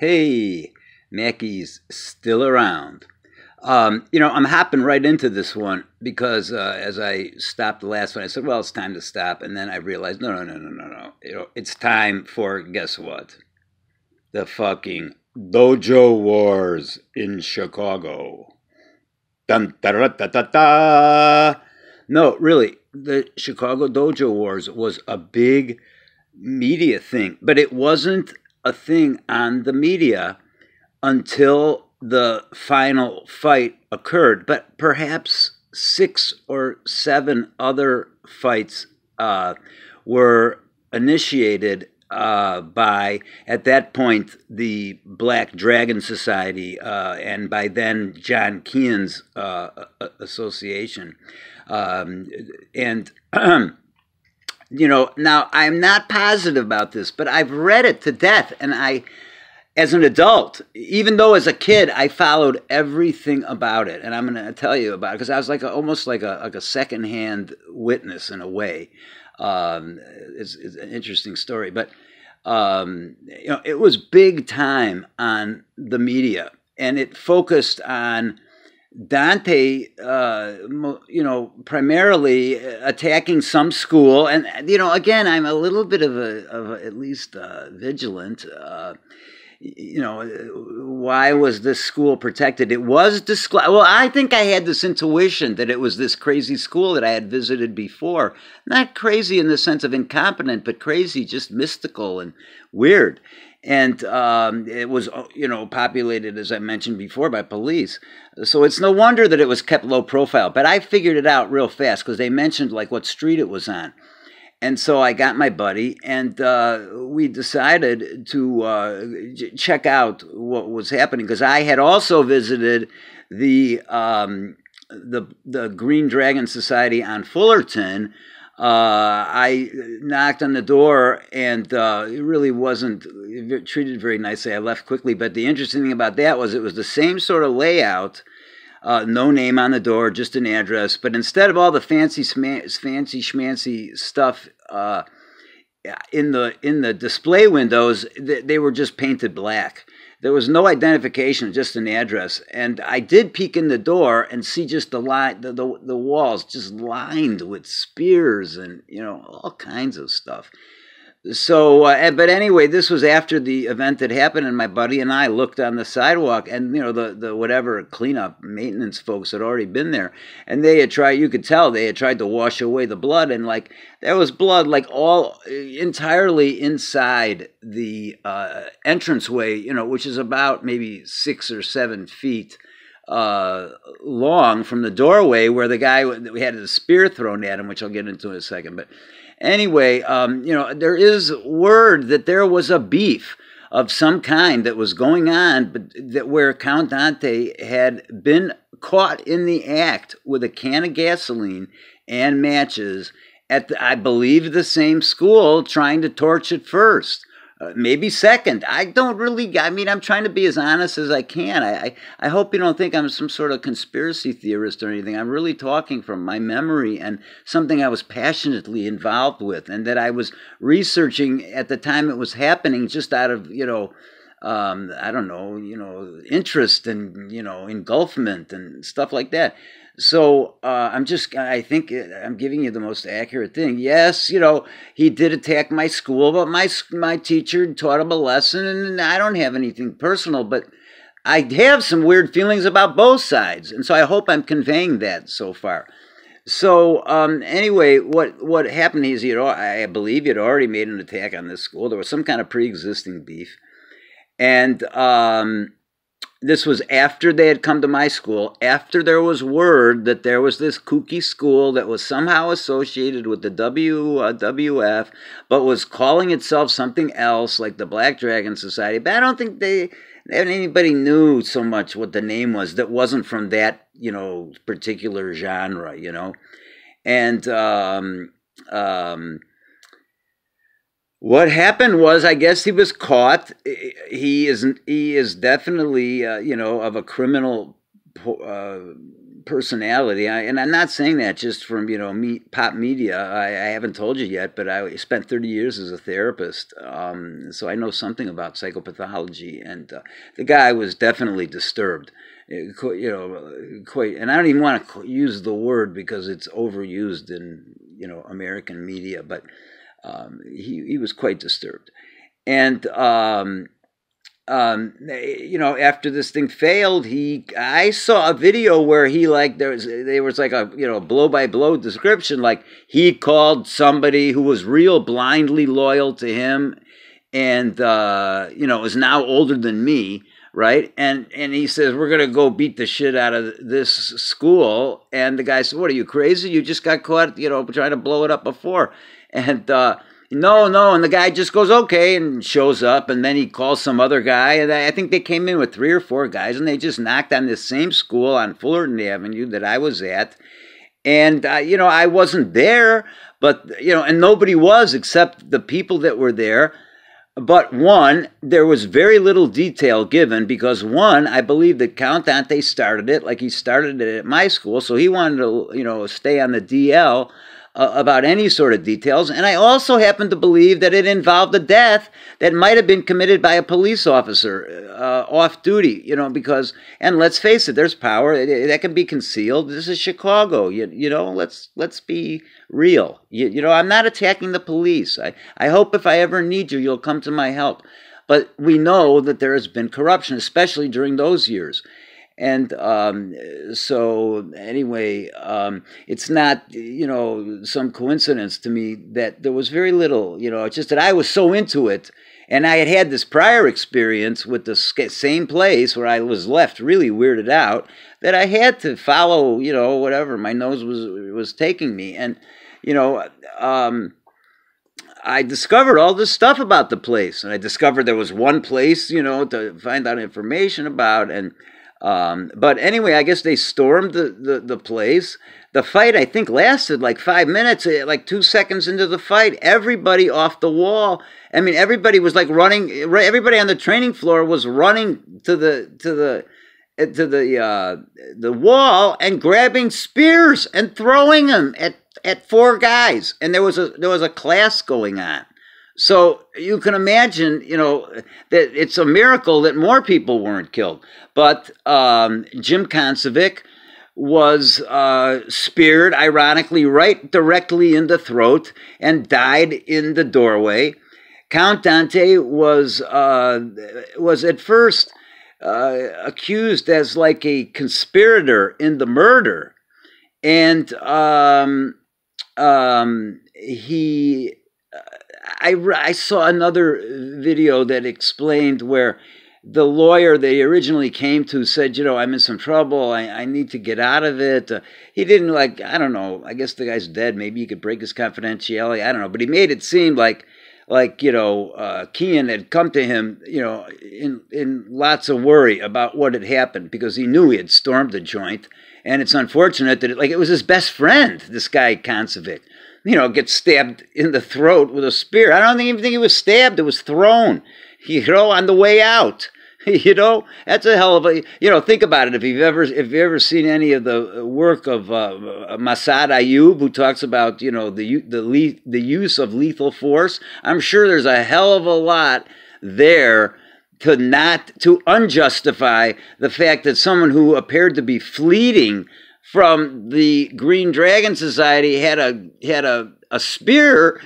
Hey, Mackey's still around. I'm hopping right into this one because as I stopped the last one, I said, well, it's time to stop. And then I realized, no, no, no, no, no, no. It's time for, guess what? The fucking Dojo Wars in Chicago. Dun, da, da, da, da, da. No, really, the Chicago Dojo Wars was a big media thing, but it wasn't a thing on the media until the final fight occurred. But perhaps 6 or 7 other fights were initiated by, at that point, the Black Dragon Society, and by then John Keane's association. And now I'm not positive about this, but I've read it to death, and as an adult, even though as a kid I followed everything about it, and I'm going to tell you about it because I was almost like a secondhand witness in a way. It's an interesting story, but it was big time on the media, and it focused on Dante, primarily attacking some school, and again, I'm a little bit of at least vigilant. Why was this school protected? It was disclosed. Well, I think I had this intuition that it was this crazy school that I had visited before. Not crazy in the sense of incompetent, but crazy, just mystical and weird. And it was, populated, as I mentioned before, by police. So it's no wonder that it was kept low profile. But I figured it out real fast because they mentioned what street it was on. And so I got my buddy, and we decided to check out what was happening because I had also visited the Green Dragon Society on Fullerton. I knocked on the door, and it really wasn't treated very nicely. I left quickly, but the interesting thing about that was it was the same sort of layout. No name on the door, just an address. But instead of all the fancy schmancy stuff in the display windows, they were just painted black. There was no identification, just an address. And I did peek in the door and see just the walls just lined with spears and all kinds of stuff. So, but anyway, this was after the event that happened, and my buddy and I looked on the sidewalk, and the whatever cleanup maintenance folks had already been there, and they had tried. You could tell they had tried to wash away the blood, and there was blood all entirely inside the entranceway, which is about maybe 6 or 7 feet long from the doorway where the guy we had a spear thrown at him, which I'll get into in a second, but. Anyway, there is word that there was a beef of some kind that was going on, but where Count Dante had been caught in the act with a can of gasoline and matches at, I believe, the same school, trying to torch it first. Maybe second. I'm trying to be as honest as I can. I hope you don't think I'm some sort of conspiracy theorist or anything. I'm really talking from my memory and something I was passionately involved with and that I was researching at the time it was happening just out of, interest and, engulfment and stuff like that. So I think I'm giving you the most accurate thing. Yes, he did attack my school, but my teacher taught him a lesson, and I don't have anything personal, but I have some weird feelings about both sides, and so I hope I'm conveying that so far. So anyway, what happened is I believe he had already made an attack on this school. There was some kind of pre-existing beef, and this was after they had come to my school, after there was word that there was this kooky school that was somehow associated with the WWF, but was calling itself something else, like the Black Dragon Society. But I don't think anybody knew so much what the name was that wasn't from that, particular genre, And what happened was, I guess he was caught. He is definitely, of a criminal personality. And I'm not saying that just from, you know, pop media. I haven't told you yet, but I spent 30 years as a therapist, so I know something about psychopathology. And the guy was definitely disturbed, you know, quite. And I don't even want to use the word because it's overused in, you know, American media, but he was quite disturbed. And you know, after this thing failed, I saw a video where he, like, there was like a, you know, blow by blow description, like he called somebody who was real blindly loyal to him, and you know, is now older than me, right? And he says, we're gonna go beat the shit out of this school, and the guy said, what, are you crazy? You just got caught, you know, trying to blow it up before. And no, and the guy just goes, okay, and shows up, and then he calls some other guy, and I think they came in with 3 or 4 guys, and they just knocked on this same school on Fullerton Avenue that I was at, and, you know, I wasn't there, but, you know, and nobody was except the people that were there, but one, there was very little detail given, because one, I believe that Count Dante started it, like he started it at my school, so he wanted to, you know, stay on the DL, about any sort of details. And I also happen to believe that it involved a death that might have been committed by a police officer off duty, you know, because, and let's face it, there's power that can be concealed. This is Chicago, you know, let's be real. You know, I'm not attacking the police. I hope if I ever need you, you'll come to my help. But we know that there has been corruption, especially during those years. And so anyway, it's not, you know, some coincidence to me that there was very little, you know, it's just that I was so into it, and I had this prior experience with the same place where I was left really weirded out, that I had to follow, you know, whatever my nose was taking me. And, you know, I discovered all this stuff about the place, and I discovered there was one place, you know, to find out information about. And but anyway, I guess they stormed the place. The fight, I think, lasted like 5 minutes. Like 2 seconds into the fight, everybody off the wall. I mean, everybody was like running. Everybody on the training floor was running to the wall and grabbing spears and throwing them at 4 guys. And there was a class going on. So you can imagine, you know, that it's a miracle that more people weren't killed. But Jim Koncevic was speared, ironically, right directly in the throat and died in the doorway. Count Dante was at first accused as like a conspirator in the murder, and I saw another video that explained where the lawyer they originally came to said, you know, I'm in some trouble. I need to get out of it. He didn't, like, I don't know. I guess the guy's dead. Maybe he could break his confidentiality. I don't know. But he made it seem like you know, Kean had come to him, you know, in lots of worry about what had happened, because he knew he had stormed the joint. And it's unfortunate that it was his best friend, this guy Koncevic, you know, gets stabbed in the throat with a spear. I don't even think he was stabbed. It was thrown, you know, on the way out. You know, that's a hell of a, you know, think about it. If you've ever seen any of the work of Massad Ayub, who talks about, you know, the use of lethal force, I'm sure there's a hell of a lot there to unjustify the fact that someone who appeared to be fleeting from the Green Dragon Society had a spear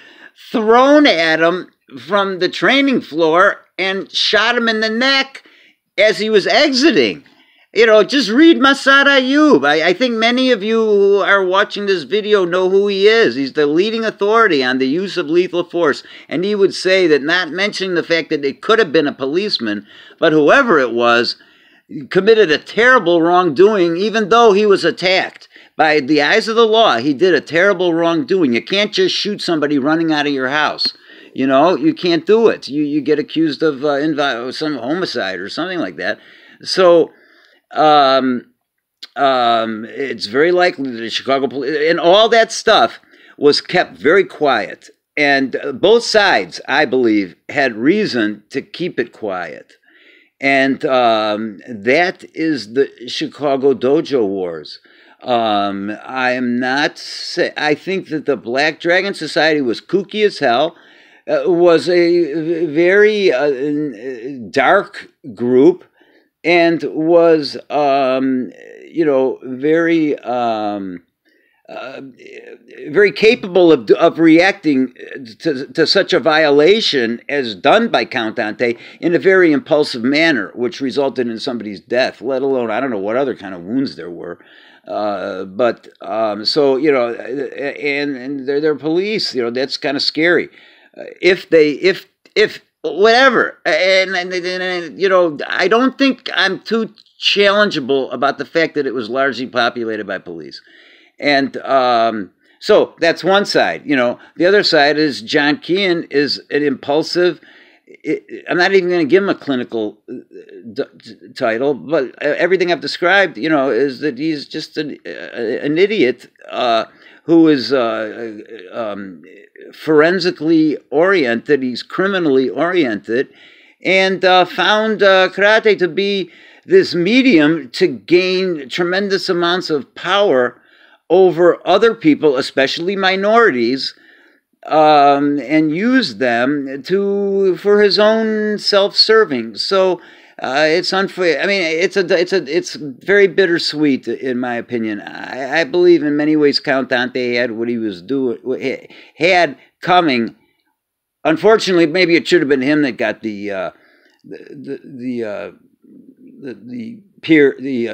thrown at him from the training floor and shot him in the neck as he was exiting. You know, just read Massad Ayub. I think many of you who are watching this video know who he is. He's the leading authority on the use of lethal force. And he would say that, not mentioning the fact that it could have been a policeman, but whoever it was, committed a terrible wrongdoing, even though he was attacked. By the eyes of the law, he did a terrible wrongdoing. You can't just shoot somebody running out of your house. You know, you can't do it. You get accused of some homicide or something like that. So it's very likely that the Chicago police and all that stuff was kept very quiet. And both sides, I believe, had reason to keep it quiet. And that is the Chicago Dojo Wars. I am not. I think that the Black Dragon Society was kooky as hell. Was a very dark group, and was very very capable of reacting to such a violation as done by Count Dante in a very impulsive manner, which resulted in somebody's death, let alone, I don't know what other kind of wounds there were. So, and they're police, that's kind of scary. If whatever, and I don't think I'm too challengeable about the fact that it was largely populated by police. And so that's one side. The other side is John Keane is an impulsive. I'm not even going to give him a clinical title, but everything I've described, is that he's just an idiot who is forensically oriented. He's criminally oriented, and found karate to be this medium to gain tremendous amounts of power over other people, especially minorities, and use them for his own self-serving. So it's unfair. I mean, it's very bittersweet, in my opinion. I believe in many ways Count Dante had what he was doing, had coming. Unfortunately, maybe it should have been him that got the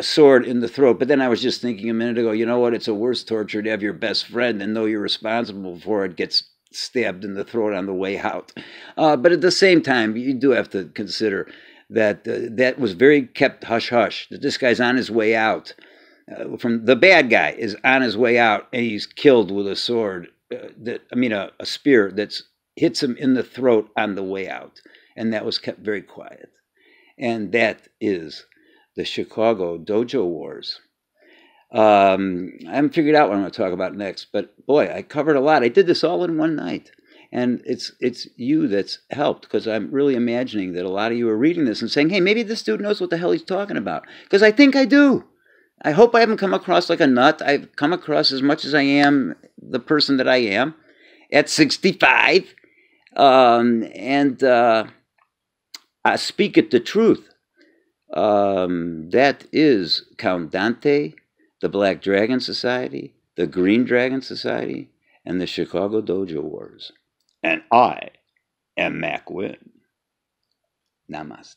sword in the throat. But then I was just thinking a minute ago, you know what? It's a worse torture to have your best friend and know you're responsible for it gets stabbed in the throat on the way out. But at the same time, you do have to consider that that was very kept hush-hush, that this guy's on his way out. From the bad guy is on his way out, and he's killed with a sword, a spear that hits him in the throat on the way out. And that was kept very quiet. And that is the Chicago Dojo Wars. I haven't figured out what I'm going to talk about next, but boy, I covered a lot. I did this all in one night. And it's you that's helped, because I'm really imagining that a lot of you are reading this and saying, hey, maybe this dude knows what the hell he's talking about. Because I think I do. I hope I haven't come across like a nut. I've come across as much as I am the person that I am at 65. I speak it the truth. That is Count Dante, the Black Dragon Society, the Green Dragon Society, and the Chicago Dojo Wars. And I am Mack Wynn. Namaste.